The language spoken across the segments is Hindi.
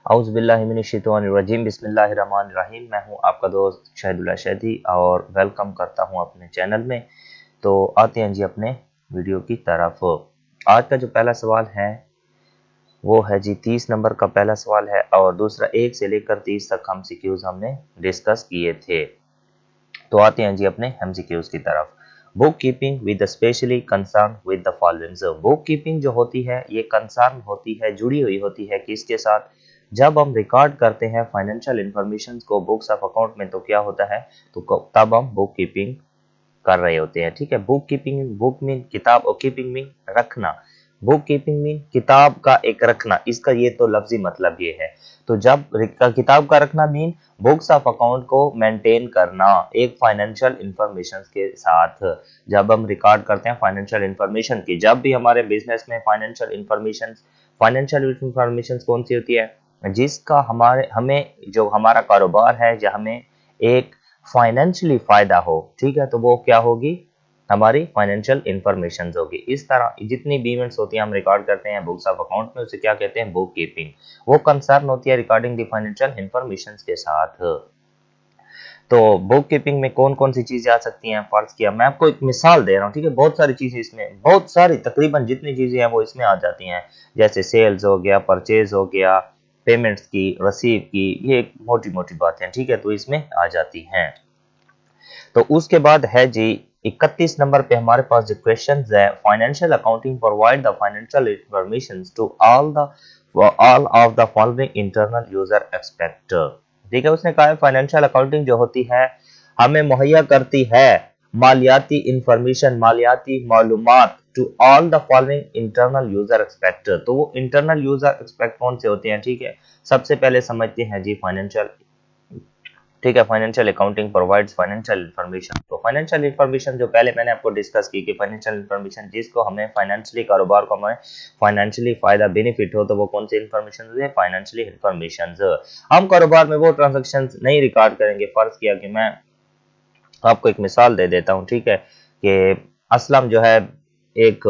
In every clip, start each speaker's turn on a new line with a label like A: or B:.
A: औज़ुबिल्लाहिमिनश्शैतानिर्रजीम बिस्मिल्लाहिर्रहमानिर्रहीम। मैं हूं आपका दोस्त शहदुल्लाह शहदी और वेलकम करता हूं अपने चैनल में। तो आते हैं जी अपने वीडियो की तरफ। आज का जो पहला सवाल है वो है जी 30 नंबर का पहला सवाल है और दूसरा 1 से लेकर 30 तक एमसीक्यूज हमने डिस्कस किए थे। तो आते हैं जी अपने एमसीक्यूज की तरफ। Book keeping with specially concern with the following. Book keeping जो होती है ये कंसर्न होती है, जुड़ी हुई होती है किसके साथ? जब हम रिकॉर्ड करते हैं फाइनेंशियल इंफॉर्मेशन को बुक्स ऑफ अकाउंट में तो क्या होता है, तो तब हम बुक कीपिंग कर रहे होते हैं। ठीक है, बुक कीपिंग, बुक मीन किताब और कीपिंग मीन रखना। बुक कीपिंग मीन किताब का एक रखना, इसका ये तो लफ्जी मतलब ये है। तो जब किताब का रखना मीन बुक्स ऑफ अकाउंट को मेंटेन करना एक फाइनेंशियल इंफॉर्मेशन के साथ। जब हम रिकॉर्ड करते हैं फाइनेंशियल इंफॉर्मेशन की, जब भी हमारे बिजनेस में फाइनेंशियल इंफॉर्मेशन कौन सी होती है, जिसका हमें जो हमारा कारोबार है, या हमें एक फाइनेंशियली फायदा हो, ठीक है, तो वो क्या होगी, हमारी फाइनेंशियल इंफॉर्मेशन होगी। इस तरह जितनी भी इवेंट्स होती हैं हम रिकॉर्ड करते हैं बुक्स ऑफ अकाउंट में, उसे क्या कहते हैं, बुक कीपिंग। वो कंसर्न होती है रिकॉर्डिंग द फाइनेंशियल इंफॉर्मेशन के साथ। तो बुक कीपिंग में कौन कौन सी चीजें आ सकती हैं, फर्ज किया मैं आपको एक मिसाल दे रहा हूँ। ठीक है, बहुत सारी चीजें इसमें, बहुत सारी तकरीबन जितनी चीजें हैं वो इसमें आ जाती हैं। जैसे सेल्स हो गया, परचेज हो गया, पेमेंट्स की, रसीद की, ये एक मोटी मोटी बातें, ठीक है, तो इसमें आ जाती हैं। तो उसके बाद है जी 31 नंबर पे हमारे पास जो क्वेश्चन है, financial accounting provide the financial information to all of the following internal user expect. ठीक है, उसने कहा है फाइनेंशियल अकाउंटिंग जो होती है हमें मुहैया करती है मालियाती इंफॉर्मेशन, मालियाती मालूमात to all the following internal user expect. तो वो इंटरनल यूजर एक्सपेक्ट कौन से होते हैं? ठीक है, सबसे पहले समझते हैं जी फाइनेंशियल। ठीक है, financial accounting provides financial information. तो फाइनेंशियल इंफॉर्मेशन जो पहले मैंने आपको डिस्कस की कि फाइनेंशियल इंफॉर्मेशन जिसको हमें फाइनेंशियली, कारोबार को हमें फाइनेंशियली फायदा बेनिफिट हो, तो वो कौन सी इंफॉर्मेशन है? Financially information. हम कारोबार में वो ट्रांजैक्शन नहीं रिकॉर्ड करेंगे। फर्ज किया कि मैं आपको एक मिसाल दे देता हूं, ठीक है, कि असलम जो है एक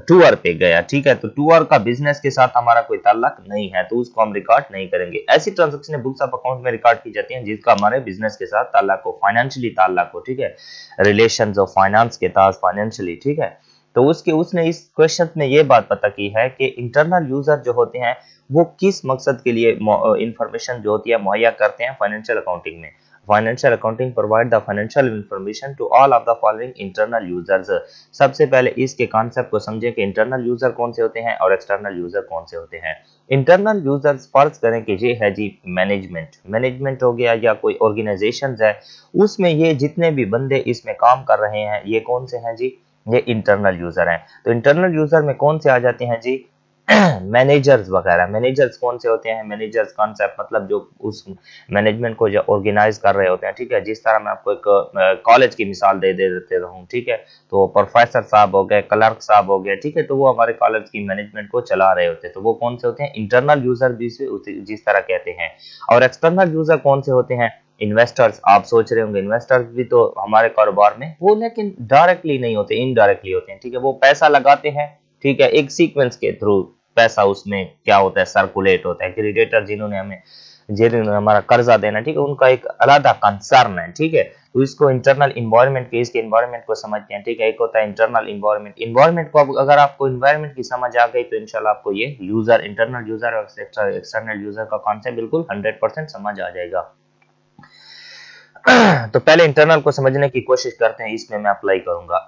A: टूर पे गया, ठीक है, तो टूर का बिजनेस के साथ हमारा कोई ताल्लुक नहीं है, तो उसको हम रिकॉर्ड नहीं करेंगे। ऐसी ट्रांजैक्शन बुक्स ऑफ अकाउंट में रिकॉर्ड की जाती हैं जिसका हमारे बिजनेस के साथ ताल्लुक हो, फाइनेंशियली ताल्लुक हो, ठीक है, रिलेशंस ऑफ फाइनेंस के साथ फाइनेंशियली। ठीक है, तो उसने इस क्वेश्चन में ये बात पता की है कि इंटरनल यूजर जो होते हैं वो किस मकसद के लिए इंफॉर्मेशन जो होती है मुहैया करते हैं फाइनेंशियल अकाउंटिंग में। Financial accounting provide the financial information to all of the following internal users. सबसे पहले इसके कॉन्सेप्ट को समझें कि इंटरनल यूजर कौन से होते हैं और एक्सटर्नल यूजर कौन से होते हैं। इंटरनल यूजर्स फर्ज करें कि ये है जी मैनेजमेंट हो गया या कोई ऑर्गेनाइजेशन है, उसमें ये जितने भी बंदे इसमें काम कर रहे हैं ये कौन से हैं जी, ये इंटरनल यूजर हैं। तो इंटरनल यूजर में कौन से आ जाते हैं जी, मैनेजर्स वगैरह। मैनेजर्स कौन से होते हैं? मैनेजर्स कॉन्सेप्ट मतलब जो उस मैनेजमेंट को जो ऑर्गेनाइज कर रहे होते हैं। ठीक है, जिस तरह मैं आपको एक कॉलेज की मिसाल दे देते रहूं, ठीक है, तो प्रोफेसर साहब हो गए, क्लर्क साहब हो गए, ठीक है, तो वो हमारे कॉलेज की मैनेजमेंट को चला रहे होते हैं, तो वो कौन से होते हैं? इंटरनल यूजर जिस तरह कहते हैं। और एक्सटर्नल यूजर कौन से होते हैं? इन्वेस्टर्स। आप सोच रहे होंगे इन्वेस्टर्स भी तो हमारे कारोबार में वो, लेकिन डायरेक्टली नहीं होते, इनडायरेक्टली होते हैं। ठीक है, वो पैसा लगाते हैं, ठीक है, एक सीक्वेंस के थ्रू पैसा उसमें क्या होता है, सर्कुलेट होता है। क्रेडिटर जिन्होंने हमारा कर्जा देना, ठीक है, उनका एक अलग कंसर्न है। ठीक है, तो इसको इंटरनल इन्वायरमेंट के, इसके इन्वायरमेंट को समझते हैं। ठीक है, एक होता है इंटरनल इन्वायरमेंट को अगर आपको इन्वायरमेंट की समझ आ गई तो इंशाल्लाह आपको ये यूजर, इंटरनल यूजर और एक्सटर्नल यूजर का कॉन्सेप्ट बिल्कुल 100% समझ आ जाएगा। तो पहले इंटरनल को समझने की कोशिश करते हैं, इसमें मैं अप्लाई करूंगा।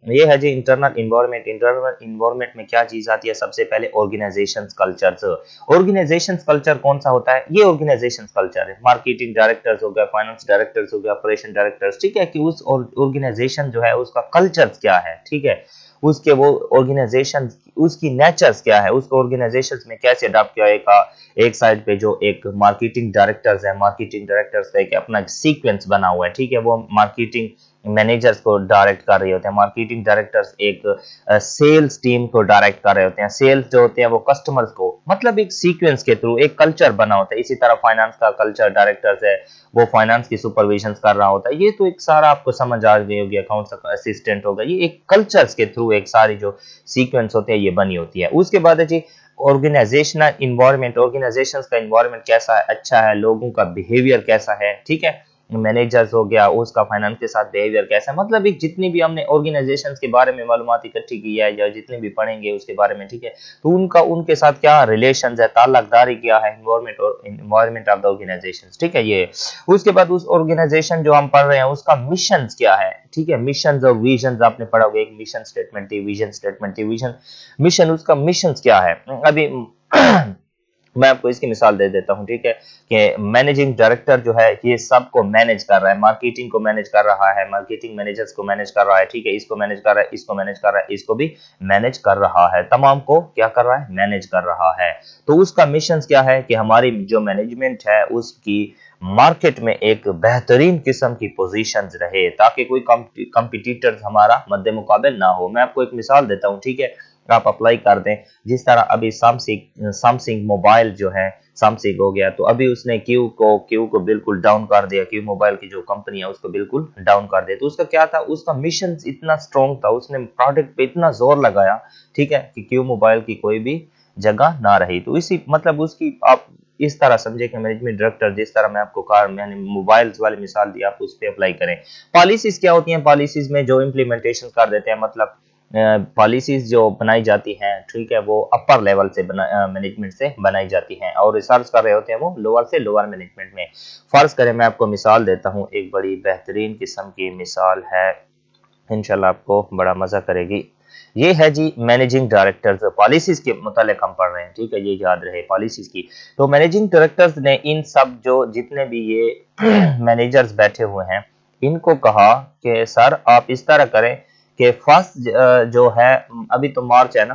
A: ये है जी इंटरनल इन्वायरमेंट। इंटरनल इन्वायरमेंट में क्या चीज आती है? सबसे पहले ऑर्गेनाइजेशन कल्चर। ऑर्गेनाइजेशन कल्चर कौन सा होता है? ये ऑर्गेनाइजेशन कल्चर है, मार्केटिंग डायरेक्टर्स हो गया, फाइनेंस डायरेक्टर्स हो गया, ऑपरेशन डायरेक्टर्स, ठीक है, कि उस ऑर्गेनाइजेशन जो है उसका कल्चर क्या है, ठीक है, उसके वो ऑर्गेनाइजेशन उसकी नेचर्स क्या है, उसको ऑर्गेनाइजेशन में कैसे अडॉप्ट किया जाएगा। एक साइड पे जो एक मार्केटिंग डायरेक्टर्स है, मार्केटिंग डायरेक्टर्स का एक अपना सीक्वेंस बना हुआ है, ठीक है, वो मार्केटिंग मैनेजर्स को डायरेक्ट कर रहे होते हैं। मार्केटिंग डायरेक्टर्स एक सेल्स टीम को डायरेक्ट कर रहे होते हैं। सेल्स जो होते हैं वो कस्टमर्स को, मतलब एक सीक्वेंस के थ्रू एक कल्चर बना होता है। इसी तरह फाइनेंस का कल्चर डायरेक्टर्स है, वो फाइनेंस की सुपरविजन कर रहा होता है। ये तो एक सारा आपको समझ आ गई होगी, अकाउंट्स असिस्टेंट होगा, ये एक कल्चर्स के थ्रू एक सारी जो सीक्वेंस होते हैं ये बनी होती है। उसके बाद है जी ऑर्गेनाइजेशनल इन्वायरमेंट, ऑर्गेनाइजेशंस का इन्वायरमेंट कैसा है, अच्छा है, लोगों का बिहेवियर कैसा है, ठीक है, मैनेजर्स हो गया उसका फाइनेंस के साथ बिहेवियर कैसा है, मतलब एक जितनी भी हमने ऑर्गेनाइजेशंस के बारे में मालूमात इकट्ठी की है या जितनी भी पढ़ेंगे उसके बारे में, ठीक है, तो उनका उनके साथ क्या रिलेशंस है, ताल्लुकदारी क्या है, इन्वायरमेंट और इन्वायरमेंट ऑफ द ऑर्गेनाइजेशंस, ठीक है। ये उसके बाद उस ऑर्गेनाइजेशन जो हम पढ़ रहे हैं उसका मिशन क्या है, ठीक है, मिशन और विजन आपने पढ़ा होगा, एक मिशन स्टेटमेंट थी, विजन स्टेटमेंट थी, विजन मिशन, उसका मिशन क्या है। अभी मैं आपको इसकी मिसाल दे देता हूं, ठीक है, कि मैनेजिंग डायरेक्टर जो है ये सबको मैनेज कर रहा है, मार्केटिंग को मैनेज कर रहा है, मार्केटिंग मैनेजर्स को मैनेज कर रहा है, ठीक है, इसको मैनेज कर रहा है, इसको मैनेज कर रहा है, इसको भी मैनेज कर रहा है, तमाम को क्या कर रहा है, मैनेज कर रहा है। तो उसका मिशन क्या है कि हमारी जो मैनेजमेंट है उसकी मार्केट में एक बेहतरीन किस्म की पोजीशंस रहे, ताकि कोई कंपटीटर हमारा मद्दे मुकाबिल ना हो। मैं आपको एक मिसाल देता हूं, ठीक है, आप अप्लाई कर दें, जिस तरह अभी सैमसंग मोबाइल जो है, सैमसंग हो गया, तो अभी उसने क्यू को बिल्कुल डाउन कर दिया, क्यू मोबाइल की जो कंपनी है उसको बिल्कुल डाउन कर दिया। तो उसका क्या था, उसका मिशन इतना स्ट्रॉन्ग था, उसने प्रोडक्ट पे इतना जोर लगाया, ठीक है, कि क्यू मोबाइल की कोई भी जगह ना रही। तो इसी मतलब उसकी आप इस तरह समझे कि मैनेजमेंट डायरेक्टर, जिस तरह मैं आपको कार मैंने मोबाइल्स वाली मिसाल दी, आप उस पर अप्लाई करें। पॉलिसीज क्या होती हैं, पॉलिसीज में जो इम्प्लीमेंटेशन कर देते हैं, मतलब पॉलिसीज जो बनाई जाती हैं, ठीक है, वो अपर लेवल से मैनेजमेंट से बनाई जाती हैं, और रिसर्च कर रहे होते हैं वो लोअर से लोअर मैनेजमेंट में। फर्ज करें मैं आपको मिसाल देता हूं, एक बड़ी बेहतरीन किस्म की मिसाल है, इंशाल्लाह आपको बड़ा मजा करेगी। ये है जी मैनेजिंग डायरेक्टर्स, पॉलिसीज के मुतालिक हम पढ़ रहे हैं, ठीक है, ये याद रहे पॉलिसीज की। तो मैनेजिंग डायरेक्टर्स ने इन सब जो जितने भी ये मैनेजर्स बैठे हुए हैं, इनको कहा कि सर आप इस तरह करें कि फर्स्ट जो है, अभी तो मार्च है ना,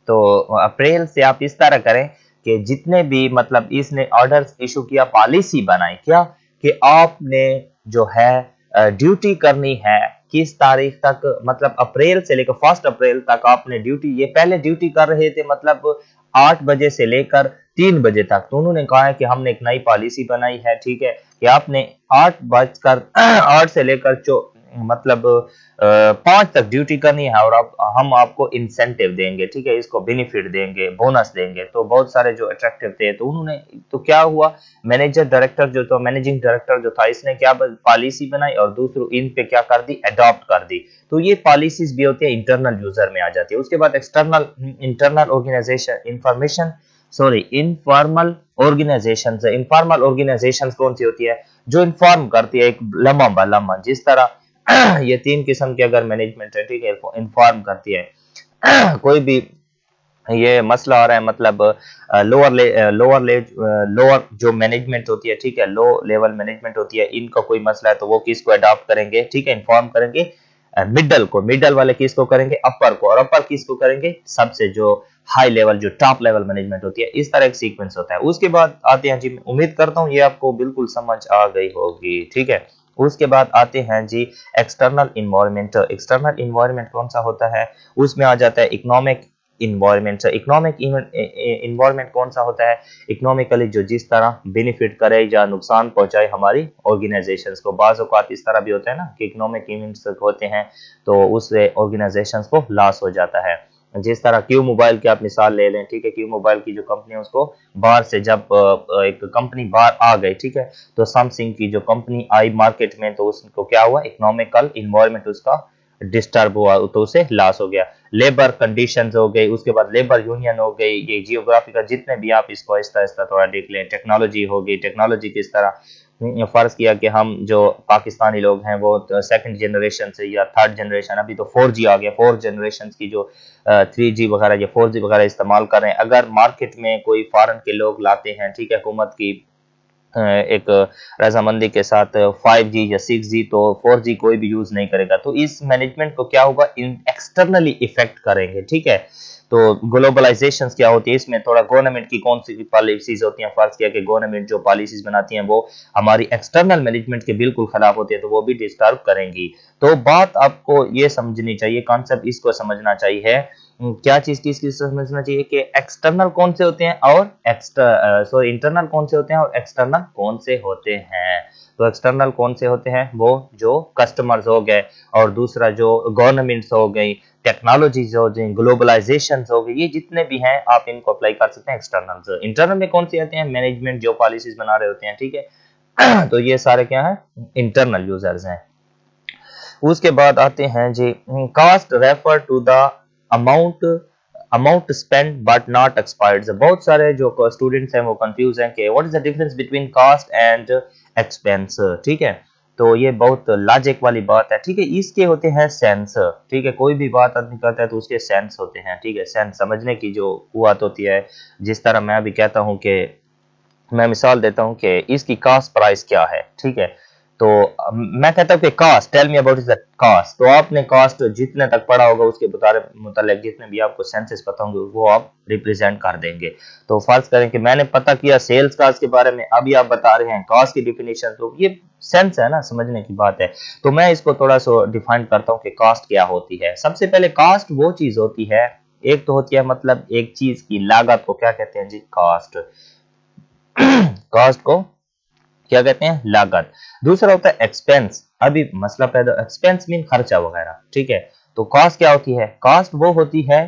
A: तो अप्रैल से आप इस तरह करें कि जितने भी मतलब इसने ऑर्डर्स इशू किया, पॉलिसी बनाई क्या कि आपने जो है ड्यूटी करनी है किस तारीख तक, मतलब अप्रैल से लेकर 1 अप्रैल तक आपने ड्यूटी, ये पहले ड्यूटी कर रहे थे मतलब 8 बजे से लेकर 3 बजे तक। तो उन्होंने कहा है कि हमने एक नई पॉलिसी बनाई है, ठीक है, कि आपने 8 से लेकर मतलब 5 तक ड्यूटी करनी है, और हम आपको इंसेंटिव देंगे, ठीक है, इसको बेनिफिट देंगे, बोनस देंगे। तो बहुत सारे जो अट्रैक्टिव थे, तो उन्होंने, तो क्या हुआ, मैनेजर डायरेक्टर जो था, मैनेजिंग डायरेक्टर जो था, इसने क्या पॉलिसी बनाई और दूसरों इन पे क्या कर दी, अडॉप्ट कर दी। तो ये पॉलिसीज भी होती है इंटरनल यूजर में आ जाती है। उसके बाद external internal organisation information informal organisation है। इनफॉर्मल ऑर्गेनाइजेशन कौन सी होती है, जो इन्फॉर्म करती है एक लम्हा बलम्हा, जिस तरह ये 3 किस्म की अगर मैनेजमेंट है, ठीक है, इन्फॉर्म करती है कोई भी ये मसला आ रहा है, मतलब लोअर जो मैनेजमेंट होती है, ठीक है, लो लेवल मैनेजमेंट होती है, इनका कोई मसला है तो वो किसको अडॉप्ट करेंगे, ठीक है, इन्फॉर्म करेंगे मिडल को, मिडल वाले किसको करेंगे, अपर को, और अपर किसको करेंगे, सबसे जो हाई लेवल जो टॉप लेवल मैनेजमेंट होती है। इस तरह एक सीक्वेंस होता है। उसके बाद आते हैं जी, मैं उम्मीद करता हूं ये आपको बिल्कुल समझ आ गई होगी, ठीक है। उसके बाद आते हैं जी एक्सटर्नल इन्वायरमेंट। एक्सटर्नल इन्वायरमेंट कौन सा होता है, उसमें आ जाता है इकोनॉमिक इन्वायरमेंट। इकोनॉमिक इन्वायरमेंट कौन सा होता है, इकोनॉमिकली जो जिस तरह बेनिफिट करे या नुकसान पहुंचाए हमारी ऑर्गेनाइजेशंस को। बाज़ औक़ात इस तरह भी होता है ना कि इकोनॉमिक इवेंट्स होते हैं तो उससे ऑर्गेनाइजेशंस को लॉस हो जाता है। जिस तरह क्यू मोबाइल की आप मिसाल ले लें, ठीक है, क्यू मोबाइल की जो कंपनी है उसको बाहर से जब एक कंपनी बाहर आ गई, ठीक है, तो सैमसंग की जो कंपनी आई मार्केट में, तो उसको क्या हुआ, इकोनॉमिकल इन्वायरमेंट उसका डिस्टर्ब हुआ, तो उसे लॉस हो गया। लेबर कंडीशंस हो गई, उसके बाद लेबर यूनियन हो गई, ये जियोग्राफिकल जितने भी आप इसको आहिस्ता आहिस्ता थोड़ा देख लें। टेक्नोलॉजी हो गई, टेक्नोलॉजी किस तरह फर्ज किया कि हम जो पाकिस्तानी लोग हैं वो सेकंड जनरेशन से या थर्ड जनरेशन, अभी तो 4G आ गया, 4 जनरेशन की जो 3G वगैरह या 4G वगैरह इस्तेमाल कर रहे हैं। अगर मार्केट में कोई फॉरेन के लोग लाते हैं, ठीक है, हुकूमत की एक रजामंदी के साथ 5G या 6G, तो 4G कोई भी यूज नहीं करेगा। तो इस मैनेजमेंट को क्या होगा, एक्सटर्नली इफेक्ट करेंगे, ठीक है। तो ग्लोबलाइजेशन क्या होती है, इसमें थोड़ा गवर्नमेंट की कौन सी पॉलिसीज होती हैं, फर्ज किया कि गवर्नमेंट जो पॉलिसीज बनाती हैं वो हमारी एक्सटर्नल मैनेजमेंट के बिल्कुल खिलाफ होती है, तो वो भी डिस्टर्ब करेंगी। तो बात आपको ये समझनी चाहिए, कॉन्सेप्ट इसको समझना चाहिए क्या चीज किसकी समझना चाहिए कि एक्सटर्नल कौन से होते हैं और इंटरनल कौन से होते हैं और एक्सटर्नल कौन से होते हैं। तो एक्सटर्नल कौन से होते हैं, वो जो कस्टमर्स हो गए, और दूसरा जो गवर्नमेंट्स हो गई, टेक्नोलॉजीज हो गई, ग्लोबलाइजेशन हो गई, ये जितने भी हैं आप इनको अप्लाई कर सकते हैं एक्सटर्नल। इंटरनल में कौन से आते हैं, मैनेजमेंट जो पॉलिसीज बना रहे होते हैं, ठीक है। तो ये सारे क्या है, इंटरनल यूजर्स हैं। उसके बाद आते हैं जी, cost refer to the amount spend but not expired. बहुत सारे जो स्टूडेंट्स हैं वो कंफ्यूज हैं कि what is the difference between cost and expense, ठीक है। तो ये बहुत लॉजिक वाली बात है, ठीक है। इसके होते हैं सेंस, ठीक है। कोई भी बात आदमी करता है तो उसके सेंस होते हैं, ठीक है। सेंस समझने की जो कुव्वत होती है, जिस तरह मैं अभी कहता हूं कि मैं मिसाल देता हूं कि इसकी कास्ट प्राइस क्या है, ठीक है। तो मैं कहता हूं कि cost, tell me about the cost. तो आपने कास्ट जितने तक पढ़ा होगा उसके मुतालिक जितने भी आपको सेंसेस पता होंगे वो आप रिप्रेजेंट कर देंगे। तो फर्ज करें कि मैंने पता किया सेल्स कास्ट के बारे में, अभी आप बता रहे हैं कास्ट की डिफिनेशन, तो ये सेंस है ना, समझने की बात है। तो मैं इसको थोड़ा सा डिफाइन करता हूं कि कास्ट क्या होती है। सबसे पहले कास्ट वो चीज होती है, एक तो होती है मतलब एक चीज की लागत को क्या कहते हैं जी, कास्ट। कास्ट को क्या कहते हैं, लागत। दूसरा होता है एक्सपेंस। अभी मसला पैदा, एक्सपेंस मीन खर्चा वगैरह, ठीक है। तो कास्ट क्या होती है, कास्ट वो होती है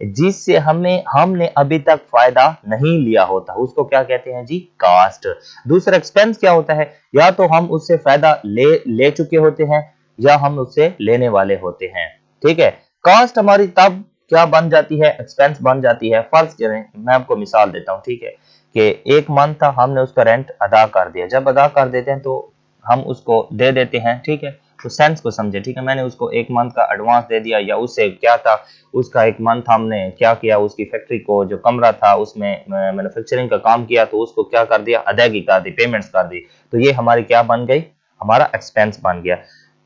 A: जिससे हमने अभी तक फायदा नहीं लिया होता, उसको क्या कहते हैं जी, कास्ट। दूसरा एक्सपेंस क्या होता है, या तो हम उससे फायदा ले चुके होते हैं या हम उससे लेने वाले होते हैं, ठीक है। कास्ट हमारी तब क्या बन जाती है, एक्सपेंस बन जाती है। फर्ज करें, मैं आपको मिसाल देता हूं, ठीक है, कि एक मंथ था, हमने उसका रेंट अदा कर दिया। जब अदा कर देते हैं तो हम उसको दे देते हैं, ठीक है। तो सेंस को समझे, ठीक है। मैंने उसको एक मंथ का एडवांस दे दिया, या उससे क्या था, उसका एक मंथ हमने क्या किया, उसकी फैक्ट्री को जो कमरा था उसमें मैन्युफैक्चरिंग का काम किया, तो उसको क्या कर दिया, अदायगी कर दी, पेमेंट्स कर दी। तो ये हमारी क्या बन गई, हमारा एक्सपेंस बन गया।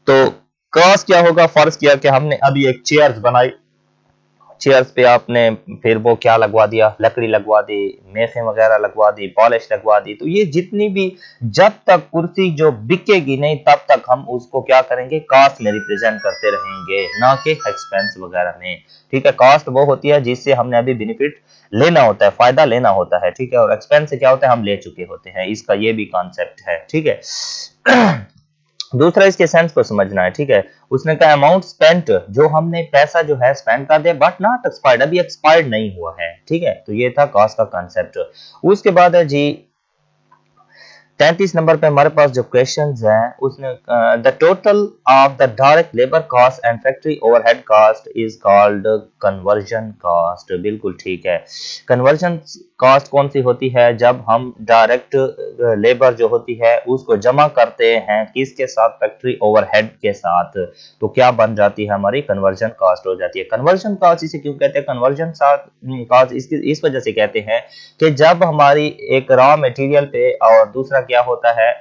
A: तो कॉस्ट क्या होगा, फर्ज किया कि हमने अभी एक चेयर्स बनाई, चेयर्स पे आपने फिर वो क्या लगवा दिया, लकड़ी लगवा दी, मेखें वगैरह लगवा दी, पॉलिश लगवा दी। तो ये जितनी भी, जब तक कुर्सी जो बिकेगी नहीं तब तक हम उसको क्या करेंगे, कास्ट में रिप्रेजेंट करते रहेंगे, ना कि एक्सपेंस वगैरह में, ठीक है। कास्ट वो होती है जिससे हमने अभी बेनिफिट लेना होता है, फायदा लेना होता है, ठीक है। और एक्सपेंस से क्या होता है, हम ले चुके होते हैं। इसका ये भी कॉन्सेप्ट है, ठीक है। दूसरा इसके सेंस को समझना है, ठीक है। उसने कहा अमाउंट स्पेंट, जो हमने पैसा जो है स्पेंड कर दिया, बट नॉट एक्सपायर्ड, अभी एक्सपायर्ड नहीं हुआ है, ठीक है। तो ये था कॉस्ट का कॉन्सेप्ट। उसके बाद है जी 33 नंबर पे हमारे पास जो क्वेश्चंस हैं, उसने the total of the direct labour cost and factory overhead cost is called conversion cost. बिल्कुल ठीक है। कन्वर्जन कॉस्ट कौन सी होती है, जब हम डायरेक्ट लेबर जो होती है उसको जमा करते हैं किसके साथ, फैक्ट्री ओवरहेड के साथ, तो क्या बन जाती है, हमारी कन्वर्जन कॉस्ट हो जाती है। कन्वर्जन कॉस्ट इसे क्यों कहते हैं, कन्वर्जन कॉस्ट इस वजह से कहते हैं कि जब हमारी एक रॉ मटेरियल पे, और दूसरा क्या होता है,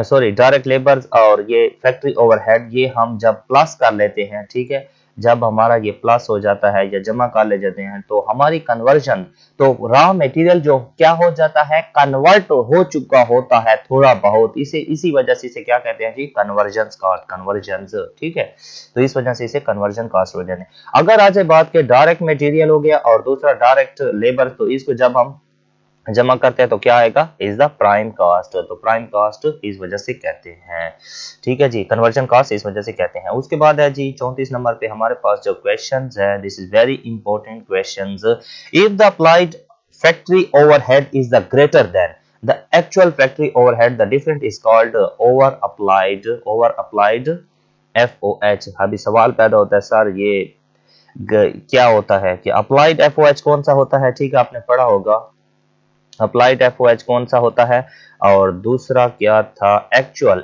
A: सॉरी डायरेक्ट लेबर और ये फैक्ट्री ओवरहेड, ये हम जब प्लस कर लेते हैं, ठीक है, जब हमारा ये प्लस हो जाता है या जमा कर ले जाते हैं, तो हमारी कन्वर्जन, तो रॉ मटेरियल जो क्या हो जाता है, कन्वर्ट हो चुका होता है थोड़ा बहुत, इसी वजह से इसे क्या कहते हैं जी, कन्वर्जन कॉस्ट, कन्वर्जन, ठीक है। तो इस वजह से इसे कन्वर्जन कॉस्ट हो जाते हैं। अगर आज बात के डायरेक्ट मटेरियल हो गया और दूसरा डायरेक्ट लेबर, तो इसको जब हम जमा करते हैं तो क्या आएगा, इज द प्राइम कॉस्ट। तो प्राइम कॉस्ट इस वजह से कहते हैं, ठीक है जी, कन्वर्जन कॉस्ट इस वजह से कहते हैं। उसके बाद है जी 34 नंबर पे हमारे पास जो क्वेश्चंस है, this is very important questions. If the applied factory overhead is the greater than the actual factory overhead, the difference is called over applied FOH। अभी सवाल पैदा होता है, सर ये क्या होता है कि अप्लाइड FOH कौन सा होता है, ठीक है, आपने पढ़ा होगा अप्लाइड FOH कौन सा होता है, और दूसरा क्या था, एक्चुअल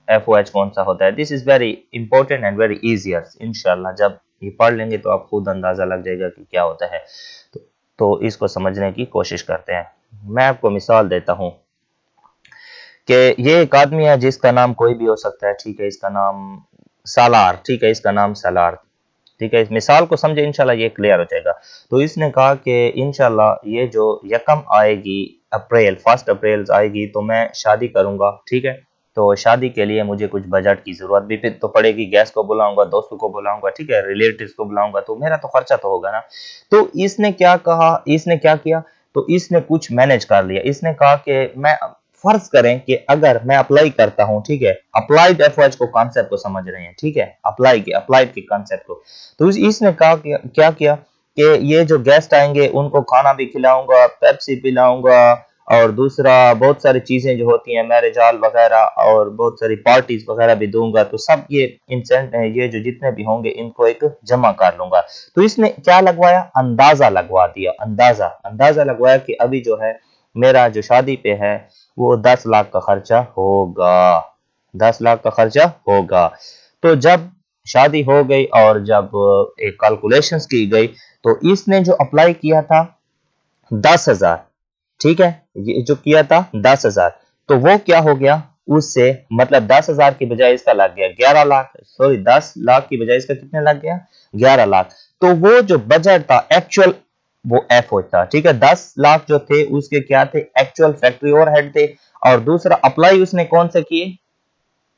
A: FOH कौन सा होता है। This is very important and very easier. इंशाल्लाह जब ये पढ़ लेंगे तो आप खुद अंदाजा लग जाएगा कि क्या होता है। तो इसको समझने की कोशिश करते हैं। मैं आपको मिसाल देता हूं कि ये एक आदमी है जिसका नाम कोई भी हो सकता है, ठीक है, इसका नाम सालार, ठीक है, इसका नाम सालार, ठीक है। इस मिसाल को समझे, इंशाल्लाह ये क्लियर हो जाएगा। तो इसने कहा कि इंशाल्लाह ये जो यकम आएगी अप्रैल, 1 अप्रैल आएगी तो मैं शादी करूंगा, ठीक है। तो शादी के लिए मुझे कुछ बजट की जरूरत भी फिर तो पड़ेगी, गेस्ट को बुलाऊंगा, दोस्तों को बुलाऊंगा, ठीक है, रिलेटिव्स को बुलाऊंगा, तो मेरा तो खर्चा तो होगा ना। तो इसने क्या कहा, इसने क्या किया, तो इसने कुछ मैनेज कर लिया। इसने कहा कि मैं, फर्ज करें कि अगर मैं अप्लाई करता हूं, ठीक है, अप्लाइड एफओएच को कॉन्सेप्ट को समझ रहे हैं, ठीक है, अप्लाइड के कॉन्सेप्ट को। तो इसने कहा कि क्या किया कि ये जो गेस्ट आएंगे उनको खाना भी खिलाऊंगा, पेप्सी पिलाऊंगा, और दूसरा बहुत सारी चीजें जो होती हैं मैरिज हॉल वगैरह और बहुत सारी पार्टीज वगैरह भी दूंगा, तो सब ये इंसेंट ये जो जितने भी होंगे इनको एक जमा कर लूंगा। तो इसने क्या लगवाया, अंदाजा लगवा दिया, अंदाजा लगवाया कि अभी जो है मेरा जो शादी पे है वो 10 लाख का खर्चा होगा, 10 लाख का खर्चा होगा। तो जब शादी हो गई और जब एक कैलकुलेशंस की गई, तो इसने जो अप्लाई किया था 10,000, ठीक है, ये जो किया था 10,000, तो वो क्या हो गया, उससे मतलब 10,000 की बजाय इसका लग गया 11 लाख, सॉरी 10 लाख की बजाय इसका कितने लग गया, 11 लाख। तो वो जो बजट था एक्चुअल वो एफ होता, ठीक है, 10 लाख जो थे उसके क्या थे, एक्चुअल फैक्ट्री ओवरहेड थे, और दूसरा अप्लाई उसने कौन से किए,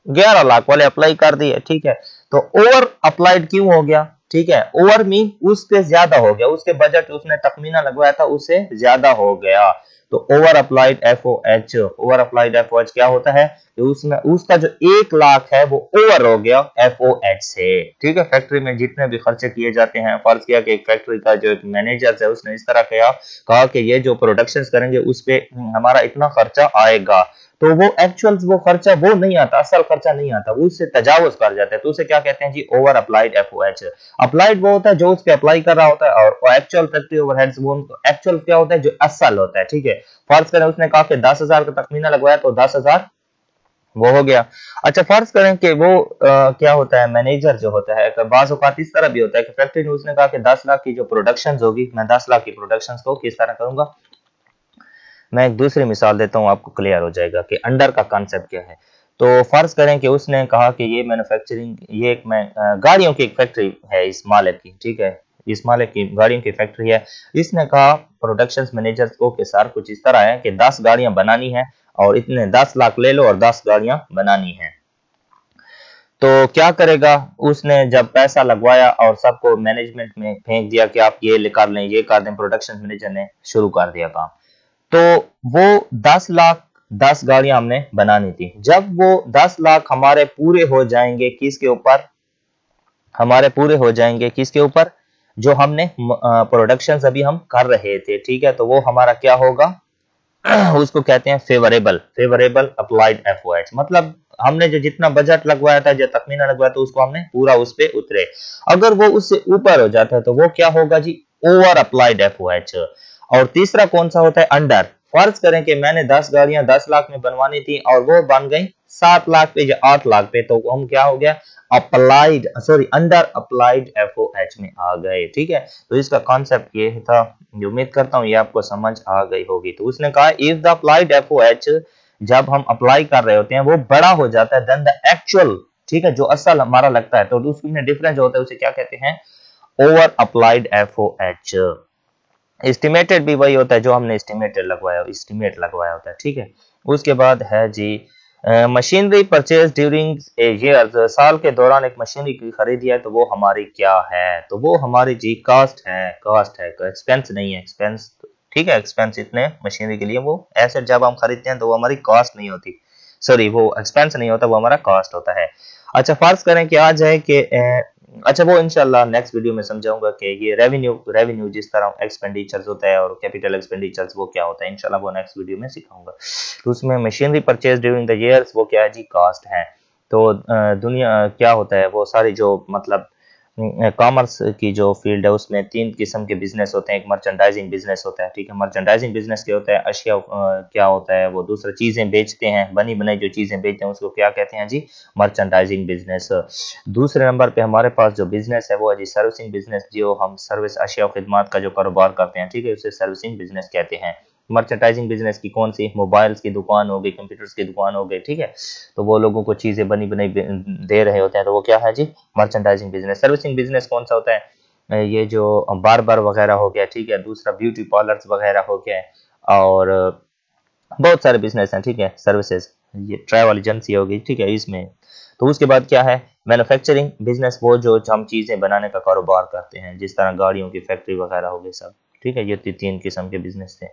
A: 11 लाख वाले अप्लाई कर दिए, ठीक है। तो ओवर अप्लाइड क्यों हो गया, ठीक है, ओवर मीन उसके ज्यादा हो गया, उसके बजट उसने तखमीना लगवाया था उससे ज्यादा हो गया। तो over applied FOH, over applied FOH क्या होता है कि उसमें उसका जो 1 लाख है वो ओवर हो गया एफओएच से, ठीक है। फैक्ट्री में जितने भी खर्चे किए जाते हैं, फर्ज किया कि एक फैक्ट्री का जो एक मैनेजर है उसने इस तरह कहा कि ये जो प्रोडक्शन करेंगे उस पे हमारा इतना खर्चा आएगा, तो वो एक्चुअल वो खर्चा वो नहीं आता, असल खर्चा नहीं आता, वो उससे तजावुज कर जाता है, तो उसे क्या कहते हैं जी, ओवर अप्लाइड एफओएच। अप्लाइड वो होता है जो उस पे अप्लाई कर रहा होता है, और एक्चुअल फैक्ट्री ओवरहेड्स वो एक्चुअल क्या होता है, जो असल होता है, ठीक है। फर्ज करें उसने कहा कि 10,000 का तखमीना लगवाया, तो 10,000 वो हो गया। अच्छा फर्ज करें कि वो क्या होता है, मैनेजर जो होता है, बाज़ औक़ात इस तरह भी होता है कि फैक्ट्री ने उसने कहा कि 10 लाख की जो प्रोडक्शन होगी, मैं 10 लाख की प्रोडक्शन को किस तरह करूंगा। मैं एक दूसरी मिसाल देता हूं, आपको क्लियर हो जाएगा कि अंडर का कॉन्सेप्ट क्या है। तो फर्ज करें कि उसने कहा कि ये मैन्युफैक्चरिंग, ये एक गाड़ियों की एक फैक्ट्री है इस मालिक की, ठीक है, इस मालिक की गाड़ियों की फैक्ट्री है। इसने कहा प्रोडक्शन मैनेजर को कि सर कुछ इस तरह है कि 10 गाड़ियां बनानी है और इतने 10 लाख ले लो और 10 गाड़ियां बनानी है। तो क्या करेगा, उसने जब पैसा लगवाया और सबको मैनेजमेंट में फेंक दिया कि आप ये कर लें, ये कर दें, प्रोडक्शन मैनेजर ने शुरू कर दिया काम। तो वो 10 लाख 10 गाड़ियां हमने बनानी थी। जब वो 10 लाख हमारे पूरे हो जाएंगे किसके ऊपर, हमारे पूरे हो जाएंगे किसके ऊपर, जो हमने प्रोडक्शन अभी हम कर रहे थे, ठीक है, तो वो हमारा क्या होगा उसको कहते हैं फेवरेबल अप्लाइड एफओएच। मतलब हमने जो जितना बजट लगवाया था, जो तखमीना लगवाया था, उसको हमने पूरा उस पे उतरे। अगर वो उससे ऊपर हो जाता है तो वो क्या होगा जी, ओवर अप्लाइड एफओएच। और तीसरा कौन सा होता है, अंडर। फर्ज करें कि मैंने 10 गाड़ियां 10 लाख में बनवानी थी और वो बन गई 7 लाख पे या 8 लाख पे, तो हम क्या हो गया, applied sorry under applied FOH में आ गए, ठीक है। तो इसका कॉन्सेप्ट ये था, उम्मीद करता हूँ ये आपको समझ आ गई होगी। तो उसने कहा इफ द अप्लाइड एफओएच, जब हम अप्लाई कर रहे होते हैं वो बड़ा हो जाता है देन द एक्चुअल, ठीक है, जो असल हमारा लगता है, तो उसमें डिफरेंस जो होता है उसे क्या कहते हैं, ओवर अप्लाइड एफओएच। एस्टिमेटेड भी वही होता है जो हमने एस्टिमेट लगवाया होता है, ठीक है। उसके बाद है जी machinery purchase during a year, साल के दौरान एक मशीनरी की खरीदी है, तो वो हमारी क्या है, तो वो हमारी जी कास्ट है, एक्सपेंस नहीं है, एक्सपेंस, ठीक है, एक्सपेंस इतने मशीनरी के लिए, वो एसेट जब हम खरीदते हैं तो वो हमारी कॉस्ट नहीं होती, सॉरी वो एक्सपेंस नहीं होता, वो हमारा कॉस्ट होता है। अच्छा फर्ज करें कि आज है कि अच्छा वो इंशाल्लाह नेक्स्ट वीडियो में समझाऊंगा कि ये रेवेन्यू जिस तरह एक्सपेंडिचर्स होता है और कैपिटल एक्सपेंडिचर्स वो क्या होता है, इंशाल्लाह वो नेक्स्ट वीडियो में सिखाऊंगा। तो उसमें machinery purchase during the years वो क्या है जी, कास्ट है। तो दुनिया क्या होता है, वो सारी जो मतलब कॉमर्स की जो फील्ड है उसमें 3 किस्म के बिजनेस होते हैं। एक मर्चेंडाइजिंग बिजनेस होता है, ठीक है, मर्चेंडाइजिंग बिजनेस क्या होता है, अशिया क्या होता है, वो दूसरा चीजें बेचते हैं, बनी बनाई जो चीजें बेचते हैं उसको क्या कहते हैं जी, मर्चेंडाइजिंग बिजनेस। दूसरे नंबर पे हमारे पास जो बिजनेस है वो है जी सर्विसिंग बिजनेस, जो हम सर्विस अशिया और खिदमत का जो कारोबार करते हैं, ठीक है, उसे सर्विसिंग बिजनेस कहते हैं। मर्चेंडाइजिंग बिजनेस की कौन सी, मोबाइल्स की दुकान हो गई, कंप्यूटर्स की दुकान हो गई, ठीक है, तो वो लोगों को चीजें बनी बनाई दे रहे होते हैं, तो वो क्या है जी, मर्चेंडाइजिंग बिजनेस। सर्विसिंग बिजनेस कौन सा होता है, ये जो बार्बर वगैरह हो गया, ठीक है, दूसरा ब्यूटी पार्लर्स वगैरह हो गया, और बहुत सारे बिजनेस हैं, ठीक है, सर्विसेज ये ट्रैवल एजेंसी होगी, ठीक है इसमें। तो उसके बाद क्या है, मैन्युफैक्चरिंग बिजनेस, वो जो हम चीजें बनाने का कारोबार करते हैं, जिस तरह गाड़ियों की फैक्ट्री वगैरह हो गई सब, ठीक है। ये 3 किस्म के बिजनेस थे।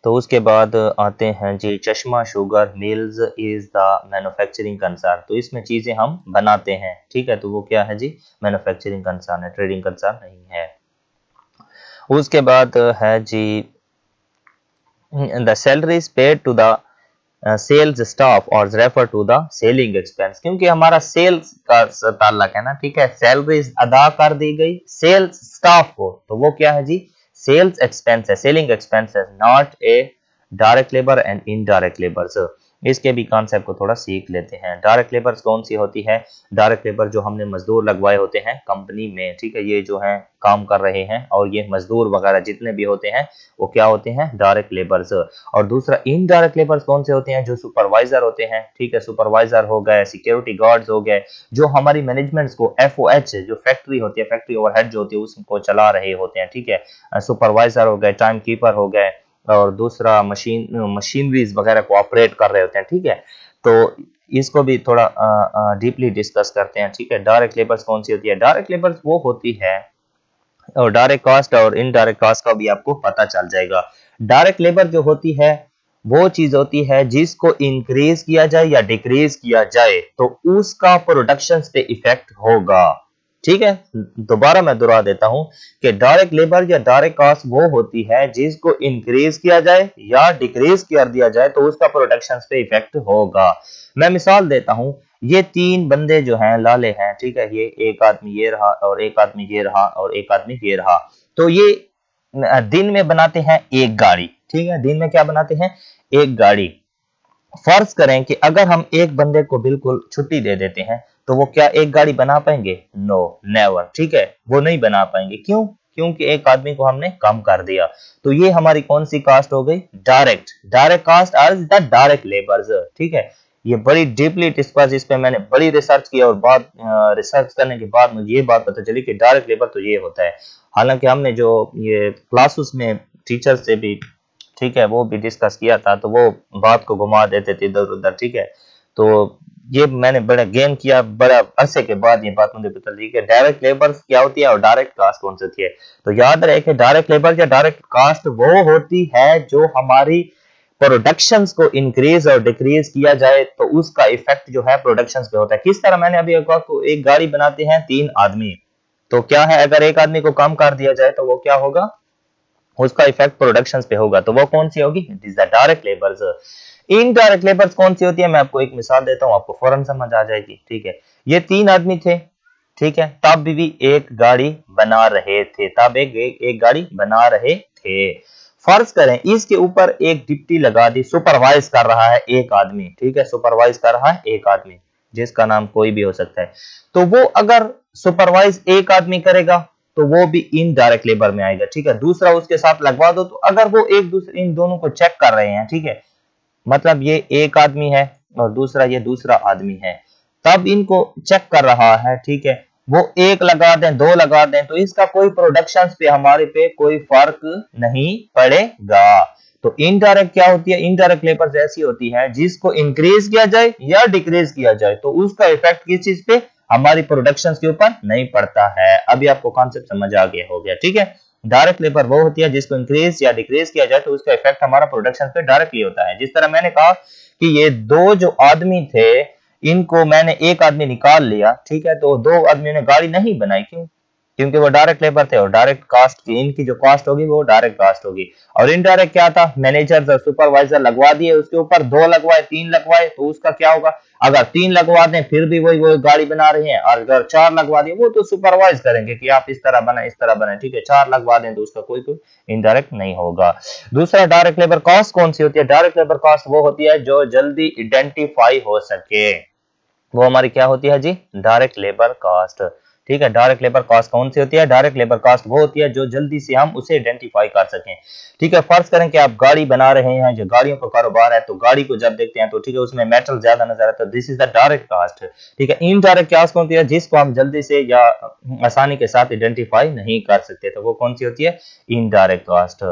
A: तो उसके बाद आते हैं जी, चश्मा sugar mills is the manufacturing concern. तो इसमें चीजें हम बनाते हैं, ठीक है। तो वो क्या है जी, मैन्युफैक्चरिंग कंसर्न है, ट्रेडिंग कंसर्न नहीं है। उसके बाद है जी, the salary is paid to the sales staff और refer to the selling expense, क्योंकि हमारा सेल्स का ताल्लुक है ना, ठीक है। सैलरी अदा कर दी गई सेल्स स्टाफ को, तो वो क्या है जी, सेल्स एक्सपेंस है, सेलिंग एक्सपेंस है, not a direct labour and indirect labour. इसके भी कॉन्सेप्ट को थोड़ा सीख लेते हैं। डायरेक्ट लेबर कौन सी होती है, डायरेक्ट लेबर जो हमने मजदूर लगवाए होते हैं कंपनी में, ठीक है, ये जो है काम कर रहे हैं, और ये मजदूर वगैरह जितने भी होते हैं वो क्या होते हैं, डायरेक्ट लेबर्स। और दूसरा इनडायरेक्ट लेबर्स कौन से होते हैं, जो सुपरवाइजर होते हैं, ठीक है, सुपरवाइजर हो गए, सिक्योरिटी गार्ड्स हो गए, जो हमारी मैनेजमेंट्स को FOH जो फैक्ट्री होती है, फैक्ट्री ओवरहेड जो होती है उसको चला रहे होते हैं, ठीक है। सुपरवाइजर हो गए, टाइम कीपर हो गए, और दूसरा मशीनरीज वगैरह को ऑपरेट कर रहे होते हैं, ठीक है। तो इसको भी थोड़ा डीपली डिस्कस करते हैं, ठीक है। डायरेक्ट लेबर्स कौन सी होती है, डायरेक्ट लेबर्स वो होती है, और डायरेक्ट कास्ट और इनडायरेक्ट कास्ट का भी आपको पता चल जाएगा। डायरेक्ट लेबर जो होती है वो चीज होती है जिसको इंक्रीज किया जाए या डिक्रीज किया जाए तो उसका प्रोडक्शन पे इफेक्ट होगा, ठीक है। दोबारा मैं दोहरा देता हूं कि डायरेक्ट लेबर या डायरेक्ट कास्ट वो होती है जिसको इंक्रीज किया जाए या डिक्रीज कर दिया जाए तो उसका प्रोडक्शन पे इफेक्ट होगा। मैं मिसाल देता हूं, ये 3 बंदे जो हैं लाले हैं, ठीक है, ये एक आदमी ये रहा और एक आदमी ये रहा और एक आदमी ये रहा। तो ये दिन में बनाते हैं एक गाड़ी, ठीक है, दिन में क्या बनाते हैं, एक गाड़ी। फर्ज करें कि अगर हम एक बंदे को बिल्कुल छुट्टी दे देते हैं तो वो क्या एक गाड़ी बना पाएंगे, नो नेवर, ठीक है, वो नहीं बना पाएंगे। क्यों, क्योंकि एक आदमी को हमने कम कर दिया। तो ये हमारी कौन सी कास्ट हो गई, direct, direct cost as the direct labours, ठीक है। ये बड़ी डीपली डिस्कस, इस पे मैंने बड़ी रिसर्च की और बाद रिसर्च करने के बाद मुझे ये बात पता चली कि डायरेक्ट लेबर तो ये होता है। हालांकि हमने जो ये क्लासेस में टीचर से भी, ठीक है, वो भी डिस्कस किया था, तो वो बात को घुमा देते थे इधर उधर, ठीक है। तो ये मैंने बड़ा गेन किया, बड़ा अरसे के बाद ये बात मुझे पता चली कि डायरेक्ट लेबर क्या होती है और डायरेक्ट कास्ट कौन सी होती है। तो याद रहे कि डायरेक्ट लेबर या डायरेक्ट कास्ट वो होती है जो हमारी प्रोडक्शंस को इंक्रीज और डिक्रीज किया जाए तो उसका इफेक्ट जो है प्रोडक्शंस पे होता है। किस तरह, मैंने अभी एक गाड़ी बनाते हैं 3 आदमी, तो क्या है, अगर एक आदमी को कम कर दिया जाए तो वो क्या होगा, उसका इफेक्ट प्रोडक्शन पे होगा। तो वो कौन सी होगी, it is the direct labours. Indirect labours कौन सी होती है, मैं आपको एक मिसाल देता हूं, आपको फौरन समझ आ जाएगी, ठीक है। ये 3 आदमी थे, ठीक है, तब भी एक गाड़ी बना रहे थे, तब एक गाड़ी बना रहे थे। फर्ज करें इसके ऊपर एक डिप्टी लगा दी, सुपरवाइज कर रहा है एक आदमी, ठीक है, सुपरवाइज कर रहा है एक आदमी, जिसका नाम कोई भी हो सकता है। तो वो अगर सुपरवाइज एक आदमी करेगा तो वो भी इनडायरेक्ट लेबर में आएगा, ठीक है। दूसरा उसके साथ लगवा दो, तो अगर वो एक दूसरे इन दोनों को चेक कर रहे हैं, ठीक है, मतलब ये एक आदमी है और दूसरा ये दूसरा आदमी है, तब इनको चेक कर रहा है, ठीक है, वो एक लगा दें, 2 लगा दें, तो इसका कोई प्रोडक्शन पे हमारे पे कोई फर्क नहीं पड़ेगा। तो इनडायरेक्ट क्या होती है, इनडायरेक्ट लेबर ऐसी होती है जिसको इंक्रीज किया जाए या डिक्रीज किया जाए तो उसका इफेक्ट किस चीज पे, हमारी प्रोडक्शन के ऊपर नहीं पड़ता है। अभी आपको कॉन्सेप्ट समझ आ गया हो गया, ठीक है। डायरेक्ट लेबर वो होती है जिसको इंक्रीज या डिक्रीज किया जाए तो उसका इफेक्ट हमारा प्रोडक्शन पे डायरेक्टली होता है। जिस तरह मैंने कहा कि ये 2 जो आदमी थे, इनको मैंने एक आदमी निकाल लिया, ठीक है, तो 2 आदमियों ने गाड़ी नहीं बनाई, क्यों, क्योंकि वो डायरेक्ट लेबर थे और डायरेक्ट कास्ट की, इनकी जो कास्ट होगी वो डायरेक्ट कास्ट होगी। और इनडायरेक्ट क्या था, मैनेजर और सुपरवाइजर लगवा दिए, उसके ऊपर 2 लगवाए, 3 लगवाए, तो उसका क्या होगा, अगर 3 लगवा दें फिर भी वही गाड़ी बना रहे हैं, और अगर 4 लगवा दिए वो तो सुपरवाइज करेंगे कि आप इस तरह बनाए, इस तरह बनाए, ठीक है। 4 लगवा दें तो उसका कोई इनडायरेक्ट नहीं होगा। दूसरा डायरेक्ट लेबर कास्ट कौन सी होती है, डायरेक्ट लेबर कास्ट वो होती है जो जल्दी आइडेंटिफाई हो सके, वो हमारी क्या होती है जी, डायरेक्ट लेबर कास्ट, ठीक है। डायरेक्ट लेबर कास्ट कौन सी होती है, डायरेक्ट लेबर कास्ट वो होती है जो जल्दी से हम उसे आइडेंटिफाई कर सकें, ठीक है। फर्ज करें कि आप गाड़ी बना रहे हैं, जो गाड़ियों का कारोबार है, तो गाड़ी को जब देखते हैं तो ठीक है उसमें मेटल ज्यादा नजर आता है, this is the direct cost, ठीक है। इनडायरेक्ट कास्ट कौन सी है, जिसको हम जल्दी से या आसानी के साथ आइडेंटिफाई नहीं कर सकते, तो वो कौन सी होती है, इनडायरेक्ट कास्ट।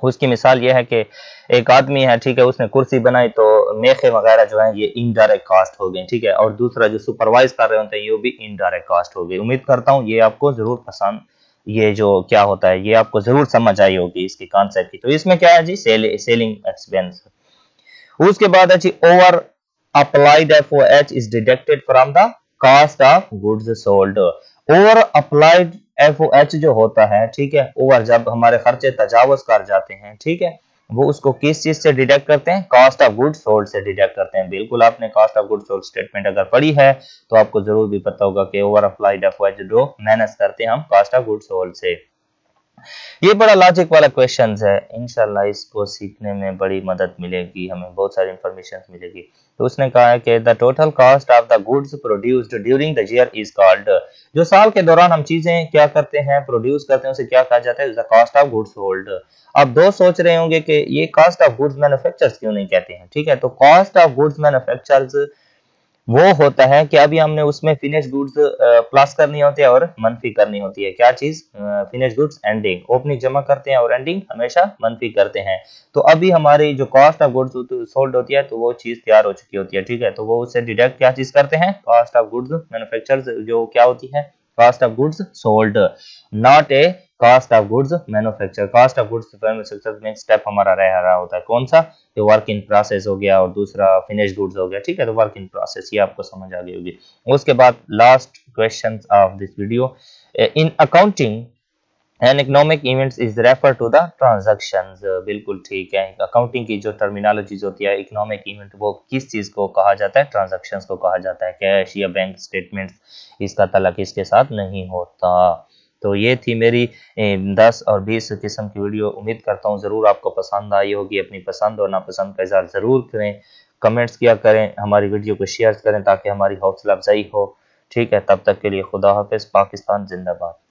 A: उसकी मिसाल ये है कि एक आदमी है, ठीक है, उसने कुर्सी बनाई तो मेखे वगैरह जो है ये इनडायरेक्ट कास्ट हो गए, ठीक है, और दूसरा जो सुपरवाइज कर रहे होते हैं ये भी इनडायरेक्ट कास्ट हो गई। उम्मीद करता हूँ ये आपको जरूर पसंद, ये जो क्या होता है ये आपको जरूर समझ आई होगी इसकी कॉन्सेप्ट की। तो इसमें क्या है जी, सेलिंग एक्सपेंस। उसके बाद है जी over applied FOH is deducted from the cost of goods sold. Over applied FOH जो होता है, ठीक है, ओवर जब हमारे खर्चे तजावुज कर जाते हैं, ठीक है, वो उसको किस चीज से डिडक्ट करते हैं, कॉस्ट ऑफ गुड्स सोल्ड से डिडक्ट करते हैं। बिल्कुल आपने cost of goods sold statement अगर पढ़ी है तो आपको जरूर भी पता होगा कि ओवर अप्लाइड एफओएच जो माइनस करते हैं हम कॉस्ट ऑफ गुड्स सोल्ड से। ये बड़ा लॉजिक वाला क्वेश्चन है, इंशाल्लाह इसको सीखने में बड़ी मदद मिलेगी, हमें बहुत सारी इंफॉर्मेशन मिलेगी। तो उसने कहा है कि the total cost of the goods produced during the year is called, जो साल के दौरान हम चीजें क्या करते हैं, प्रोड्यूस करते हैं, उसे क्या कहा जाता है, the cost of goods sold. अब दो सोच रहे होंगे कि ये कॉस्ट ऑफ गुड्स मैन्युफैक्चर्स क्यों नहीं कहते हैं, ठीक है, तो कॉस्ट ऑफ गुड्स मैन्युफैक्चर्स वो होता है कि अभी हमने उसमें फिनिश गुड्स प्लस करनी होती है और मनफी करनी होती है। क्या चीज, फिनिश गुड्स एंडिंग, ओपनिंग जमा करते हैं और एंडिंग हमेशा मनफी करते हैं। तो अभी हमारी जो कॉस्ट ऑफ गुड्स सोल्ड होती है तो वो चीज तैयार हो चुकी होती है, ठीक है, तो वो उससे डिडक्ट क्या चीज करते हैं, कॉस्ट ऑफ गुड्स मैन्युफैक्चर्स जो क्या होती है, cost of goods sold, not a cost of goods manufacture. Cost of goods manufacture में स्टेप हमारा रह रहा होता है, कौन सा, तो वर्क इन प्रोसेस हो गया और दूसरा फिनिश गुड्स हो गया, ठीक है, तो वर्क इन प्रोसेस ये आपको समझ आ गई होगी। उसके बाद last questions of this video, in accounting an economic events is refer to the transactions. बिल्कुल ठीक है, अकाउंटिंग की जो टर्मिनोलॉजीज होती है, इकोनॉमिक इवेंट वो किस चीज को कहा जाता है, ट्रांजैक्शंस को कहा जाता है, कैश या बैंक स्टेटमेंट्स, इसका तल्लुक इसके साथ नहीं होता। तो ये थी मेरी 10 और 20 किस्म की वीडियो, उम्मीद करता हूँ ज़रूर आपको पसंद आई होगी। अपनी पसंद और नापसंद का इज़हार ज़रूर करें, कमेंट्स किया करें, हमारी वीडियो को शेयर करें ताकि हमारी हौसला अफजाई हो, ठीक है। तब तक के लिए खुदा हाफिज़, पाकिस्तान जिंदाबाद।